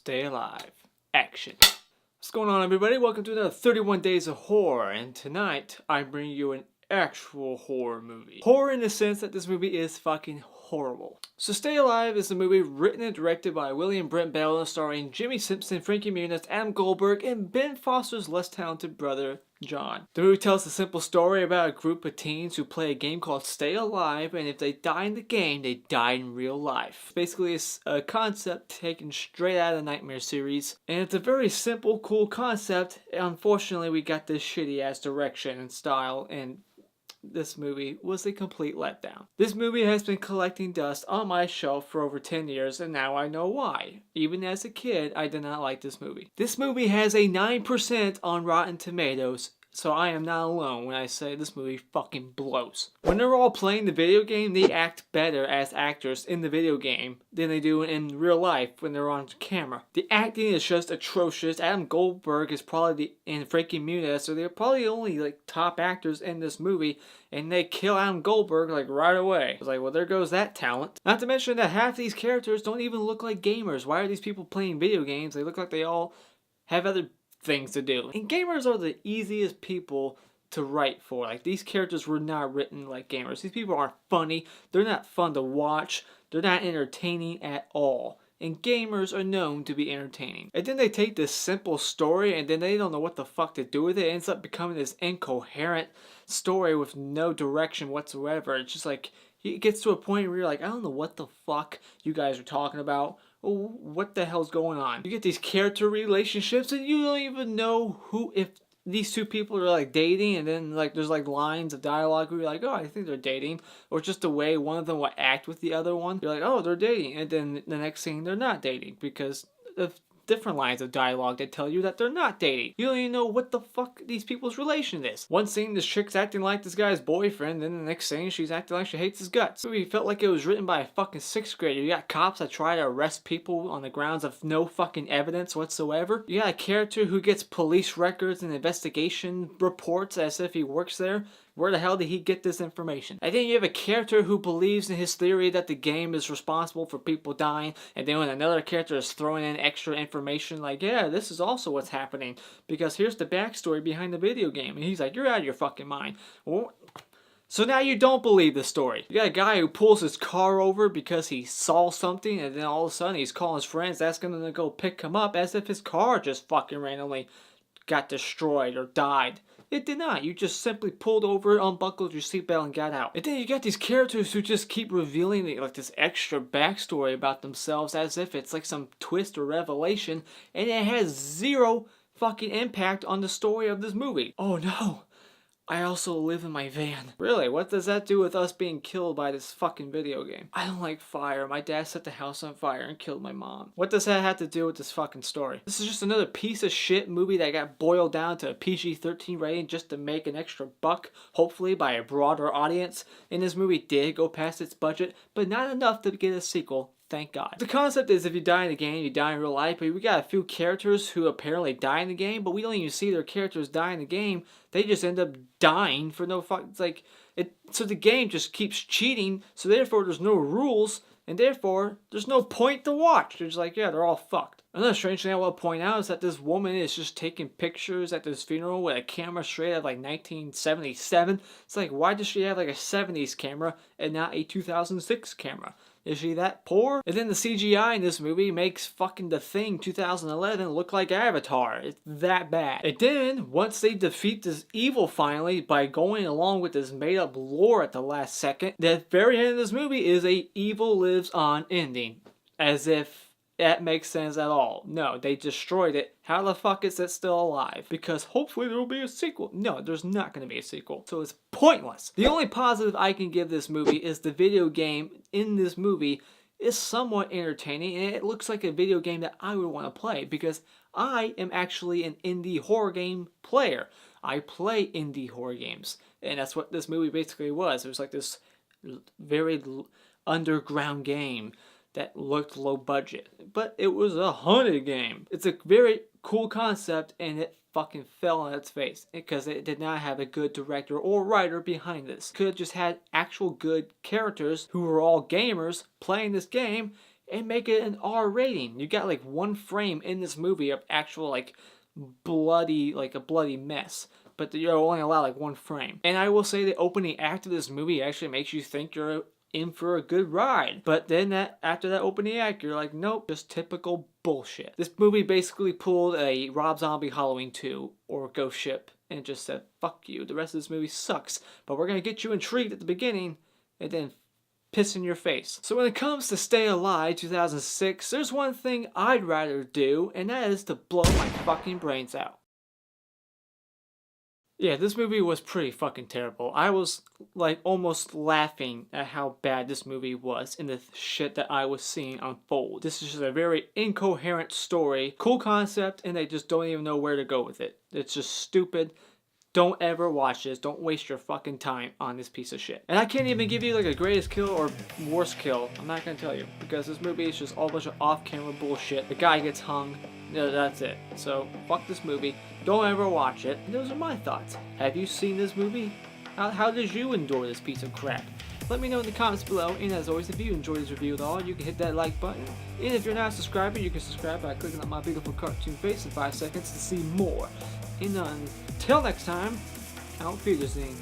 Stay alive. Action. What's going on, everybody? Welcome to another 31 Days of Horror, and tonight I'm bringing you an actual horror movie. Horror in the sense that this movie is fucking horrible. So Stay Alive is a movie written and directed by William Brent Bell, starring Jimmy Simpson, Frankie Muniz, Adam Goldberg, and Ben Foster's less talented brother, John. The movie tells a simple story about a group of teens who play a game called Stay Alive, and if they die in the game, they die in real life. Basically, it's a concept taken straight out of the Nightmare series, and it's a very simple, cool concept. Unfortunately, we got this shitty ass direction and style, and this movie was a complete letdown. This movie has been collecting dust on my shelf for over 10 years, and now I know why. Even as a kid, I did not like this movie. This movie has a 9% on Rotten Tomatoes, so I am not alone when I say this movie fucking blows. When they're all playing the video game, they act better as actors in the video game than they do in real life when they're on camera. The acting is just atrocious. Adam Goldberg is probably and Frankie Muniz, so they're probably the only like top actors in this movie, and they kill Adam Goldberg like right away. I was like, well, there goes that talent. Not to mention that half these characters don't even look like gamers. Why are these people playing video games? They look like they all have other things to do. And gamers are the easiest people to write for. Like, these characters were not written like gamers. These people aren't funny. They're not fun to watch. They're not entertaining at all. And gamers are known to be entertaining. And then they take this simple story and then they don't know what the fuck to do with it. It ends up becoming this incoherent story with no direction whatsoever. It's just like, it gets to a point where you're like, I don't know what the fuck you guys are talking about. What the hell's going on? You get these character relationships and you don't even know who, if these two people are like dating, and then like there's like lines of dialogue where you're like, oh, I think they're dating, or just the way one of them will act with the other one. You're like, oh, they're dating, and then the next scene they're not dating because of different lines of dialogue that tell you that they're not dating. You don't even know what the fuck these people's relation is. One scene, this chick's acting like this guy's boyfriend, then the next scene, she's acting like she hates his guts. The movie felt like it was written by a fucking 6th grader. You got cops that try to arrest people on the grounds of no fucking evidence whatsoever. You got a character who gets police records and investigation reports as if he works there. Where the hell did he get this information? And then you have a character who believes in his theory that the game is responsible for people dying, and then when another character is throwing in extra information like, yeah, this is also what's happening, because here's the backstory behind the video game. And he's like, you're out of your fucking mind. Well, so now you don't believe the story. You got a guy who pulls his car over because he saw something, and then all of a sudden he's calling his friends, asking them to go pick him up, as if his car just fucking randomly got destroyed or died. It did not. You just simply pulled over, unbuckled your seatbelt, and got out. And then you got these characters who just keep revealing like this extra backstory about themselves as if it's like some twist or revelation, and it has zero fucking impact on the story of this movie. Oh no. I also live in my van. Really? What does that do with us being killed by this fucking video game? I don't like fire. My dad set the house on fire and killed my mom. What does that have to do with this fucking story? This is just another piece of shit movie that got boiled down to a PG-13 rating just to make an extra buck, hopefully by a broader audience. And this movie did go past its budget, but not enough to get a sequel. Thank God. The concept is if you die in the game, you die in real life, but we got a few characters who apparently die in the game, but we don't even see their characters die in the game. They just end up dying for no fuck. It's like, so the game just keeps cheating, so therefore there's no rules, and therefore there's no point to watch. They're just like, yeah, they're all fucked. Another strange thing I want to point out is that this woman is just taking pictures at this funeral with a camera straight out of like 1977. It's like, why does she have like a 70s camera and not a 2006 camera? Is she that poor? And then the CGI in this movie makes fucking The Thing 2011 look like Avatar. It's that bad. And then, once they defeat this evil finally by going along with this made up lore at the last second, the very end of this movie is a evil lives on ending. As if that makes sense at all. No, they destroyed it. How the fuck is it still alive? Because hopefully there will be a sequel. No, there's not going to be a sequel. So it's pointless. The only positive I can give this movie is the video game in this movie is somewhat entertaining, and it looks like a video game that I would want to play because I am actually an indie horror game player. I play indie horror games, and that's what this movie basically was. It was like this very underground game that looked low budget, but it was a haunted game. It's a very cool concept, and it fucking fell on its face because it did not have a good director or writer behind this. Could have just had actual good characters who were all gamers playing this game, and make it an R rating. You got like one frame in this movie of actual like bloody, like a bloody mess. But you're only allowed like one frame. And I will say the opening act of this movie actually makes you think you're in for a good ride. But then after that opening act, you're like, nope, just typical bullshit. This movie basically pulled a Rob Zombie Halloween 2 or Ghost Ship and just said, fuck you, the rest of this movie sucks. But we're gonna get you intrigued at the beginning and then piss in your face. So when it comes to Stay Alive 2006, there's one thing I'd rather do, and that is to blow my fucking brains out. Yeah, this movie was pretty fucking terrible. I was like almost laughing at how bad this movie was and the shit that I was seeing unfold. This is just a very incoherent story, cool concept, and they just don't even know where to go with it. It's just stupid. Don't ever watch this. Don't waste your fucking time on this piece of shit. And I can't even give you like a greatest kill or worst kill. I'm not gonna tell you because this movie is just all a bunch of off-camera bullshit. The guy gets hung. Yeah, that's it. So fuck this movie. Don't ever watch it. And those are my thoughts. Have you seen this movie? How did you endure this piece of crap? Let me know in the comments below. And as always, if you enjoyed this review at all, you can hit that like button. And if you're not a subscriber, you can subscribe by clicking on my beautiful cartoon face in 5 seconds to see more. And until next time, auf Wiedersehen.